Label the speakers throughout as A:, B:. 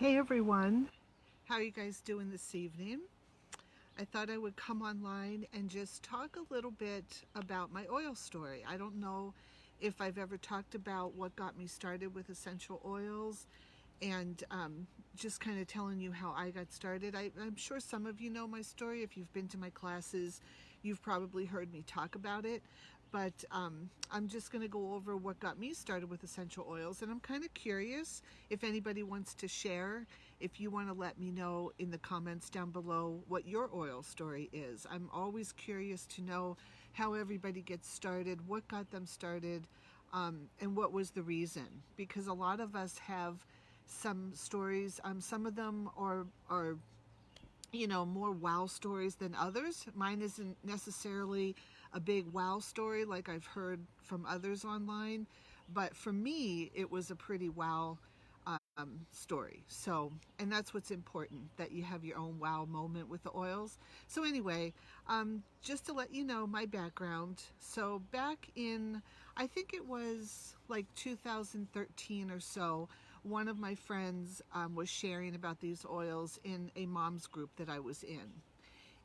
A: Hey everyone, how are you guys doing this evening? I thought I would come online and just talk a little bit about my oil story. I don't know if I've ever talked about what got me started with essential oils and just kind of telling you how I got started. I'm sure some of you know my story. If you've been to my classes, you've probably heard me talk about it. But I'm just going to go over what got me started with essential oils. And I'm kind of curious if anybody wants to share, if you want to let me know in the comments down below what your oil story is. I'm always curious to know how everybody gets started, what got them started, and what was the reason. Because a lot of us have some stories. Some of them are more wow stories than others. Mine isn't necessarily a big wow story like I've heard from others online, but for me, it was a pretty wow story. So, and that's what's important, that you have your own wow moment with the oils. So anyway, just to let you know my background. So back in, I think it was like 2013 or so, one of my friends was sharing about these oils in a mom's group that I was in.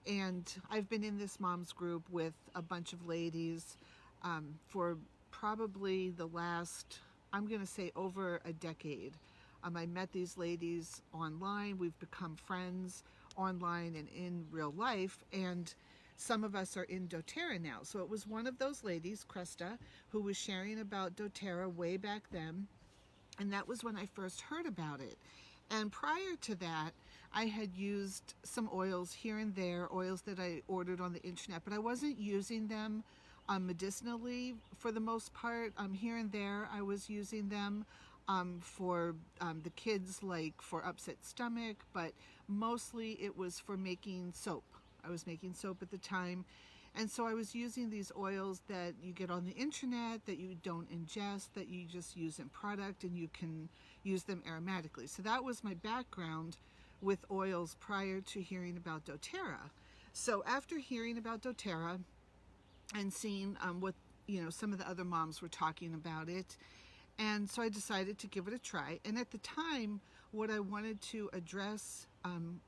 A: And I've been in this mom's group with a bunch of ladies for probably the last, I'm going to say, over a decade. I met these ladies online. We've become friends online and in real life. And some of us are in doTERRA now. So it was one of those ladies, Cresta, who was sharing about doTERRA way back then. And that was when I first heard about it. And prior to that, I had used some oils here and there, oils that I ordered on the internet, but I wasn't using them medicinally for the most part. Here and there, I was using them for the kids, like for upset stomach, but mostly it was for making soap. I was making soap at the time. And so I was using these oils that you get on the internet, that you don't ingest, that you just use in product, and you can use them aromatically. So that was my background with oils prior to hearing about doTERRA. So after hearing about doTERRA and seeing what some of the other moms were talking about it, and so I decided to give it a try. And at the time, what I wanted to address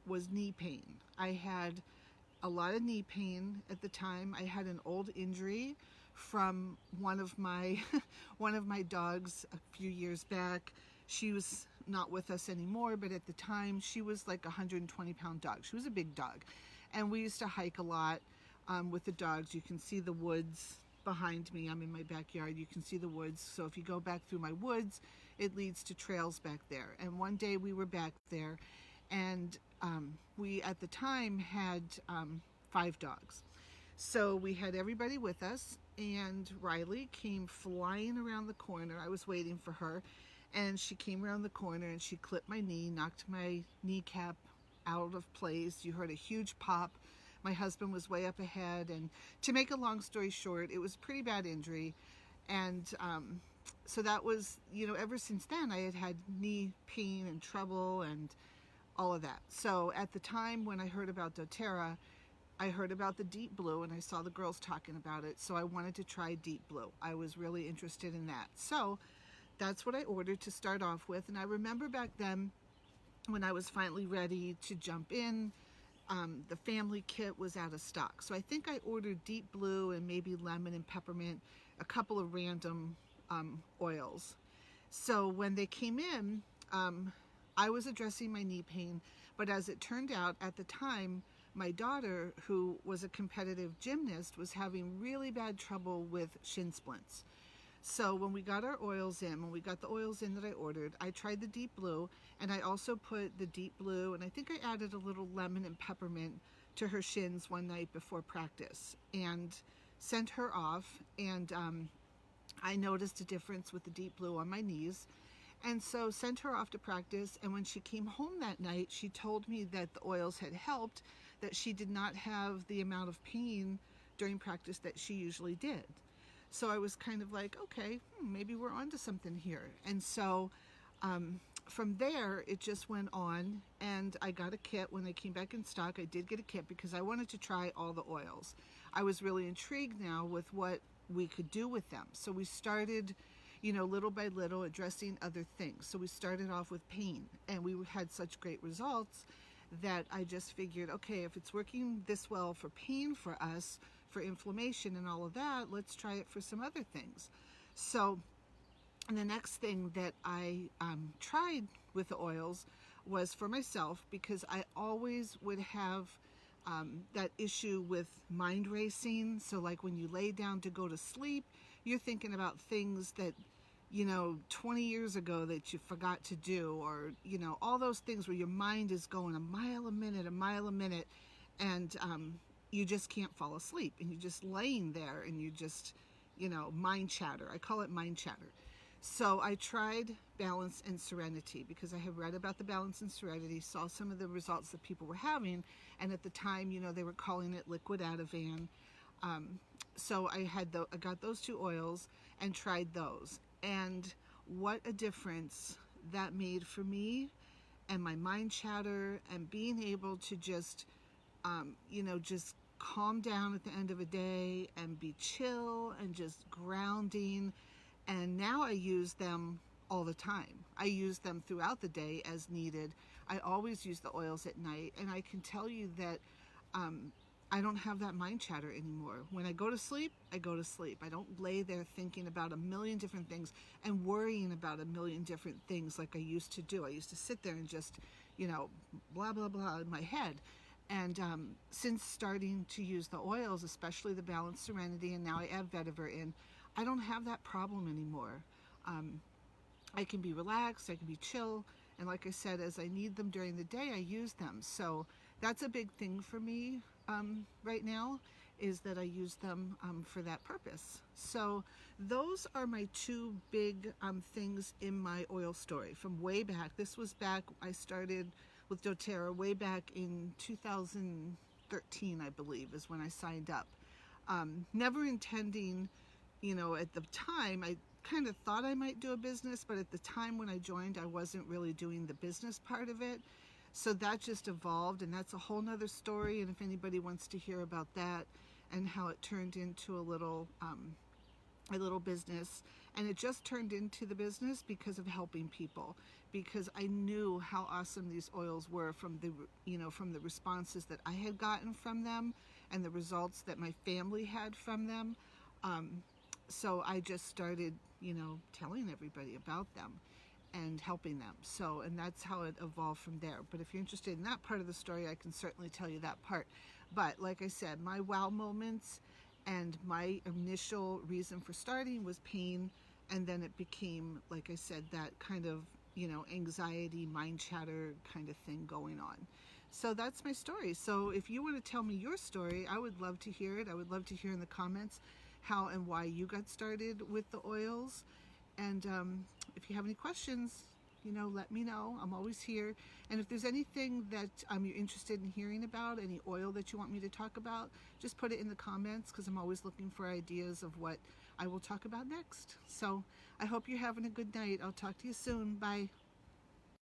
A: was knee pain. I had a lot of knee pain at the time. I had an old injury from one of my one of my dogs a few years back. She was not with us anymore, but at the time she was like a 120-pound dog. She was a big dog, and we used to hike a lot with the dogs. You can see the woods behind me. I'm in my backyard. You can see the woods. So if you go back through my woods, it leads to trails back there. And one day we were back there, and we at the time had 5 dogs. So we had everybody with us, and Riley came flying around the corner. I was waiting for her, and she came around the corner and she clipped my knee, knocked my kneecap out of place. You heard a huge pop. My husband was way up ahead, and to make a long story short, it was a pretty bad injury. And so that was, ever since then I had had knee pain and trouble and all of that. So at the time when I heard about doTERRA, I heard about the Deep Blue and I saw the girls talking about it. So I wanted to try Deep Blue. I was really interested in that. So that's what I ordered to start off with. And I remember back then when I was finally ready to jump in, the family kit was out of stock. So I think I ordered Deep Blue and maybe lemon and peppermint, a couple of random oils. So when they came in, I was addressing my knee pain, but as it turned out at the time, my daughter, who was a competitive gymnast, was having really bad trouble with shin splints. So when we got our oils in, when we got the oils in that I ordered, I tried the Deep Blue, and I also put the Deep Blue, and I think I added a little lemon and peppermint to her shins one night before practice, and sent her off. And I noticed a difference with the Deep Blue on my knees, and so sent her off to practice. And when she came home that night, she told me that the oils had helped, that she did not have the amount of pain during practice that she usually did. So I was kind of like, okay, maybe we're onto something here. And so from there, it just went on, and I got a kit when they came back in stock. I did get a kit because I wanted to try all the oils. I was really intrigued now with what we could do with them. So we started, little by little addressing other things. So we started off with pain, and we had such great results that I just figured, okay, if it's working this well for pain for us, for inflammation and all of that, let's try it for some other things. So the next thing that I tried with the oils was for myself, because I always would have that issue with mind racing. So like when you lay down to go to sleep, you're thinking about things that 20 years ago that you forgot to do, or all those things where your mind is going a mile a minute, and you just can't fall asleep, and you're just laying there, and you just mind chatter. I call it mind chatter. So I tried Balance and Serenity, because I had read about the Balance and Serenity, saw some of the results that people were having, and at the time, they were calling it liquid Ativan. So I got those two oils and tried those, and what a difference that made for me and my mind chatter, and being able to just just calm down at the end of a day and be chill and just grounding. And now I use them all the time. I use them throughout the day as needed. I always use the oils at night, and I can tell you that I don't have that mind chatter anymore. When I go to sleep, I go to sleep. I don't lay there thinking about a million different things and worrying about a million different things like I used to do. I used to sit there and just, blah, blah, blah in my head. And since starting to use the oils, especially the Balance Serenity, and now I add vetiver in, I don't have that problem anymore. I can be relaxed, I can be chill, and like I said, as I need them during the day, I use them. So that's a big thing for me right now, is that I use them for that purpose. So those are my two big things in my oil story from way back. This was back, I started with doTERRA way back in 2013, I believe, is when I signed up. Never intending, at the time, I kind of thought I might do a business, but at the time when I joined, I wasn't really doing the business part of it. So that just evolved, and that's a whole nother story. And if anybody wants to hear about that and how it turned into a little business, and it just turned into the business because of helping people, because I knew how awesome these oils were from the responses that I had gotten from them and the results that my family had from them. So I just started, telling everybody about them and helping them. So, and that's how it evolved from there. But if you're interested in that part of the story, I can certainly tell you that part. But like I said, my wow moments and my initial reason for starting was pain, and then it became, like I said, that kind of anxiety, mind chatter kind of thing going on. So that's my story. So if you want to tell me your story, I would love to hear it. I would love to hear in the comments how and why you got started with the oils. And if you have any questions, let me know. I'm always here. And if there's anything that you're interested in hearing about, any oil that you want me to talk about, just put it in the comments, because I'm always looking for ideas of what I will talk about next. So I hope you're having a good night. I'll talk to you soon. Bye.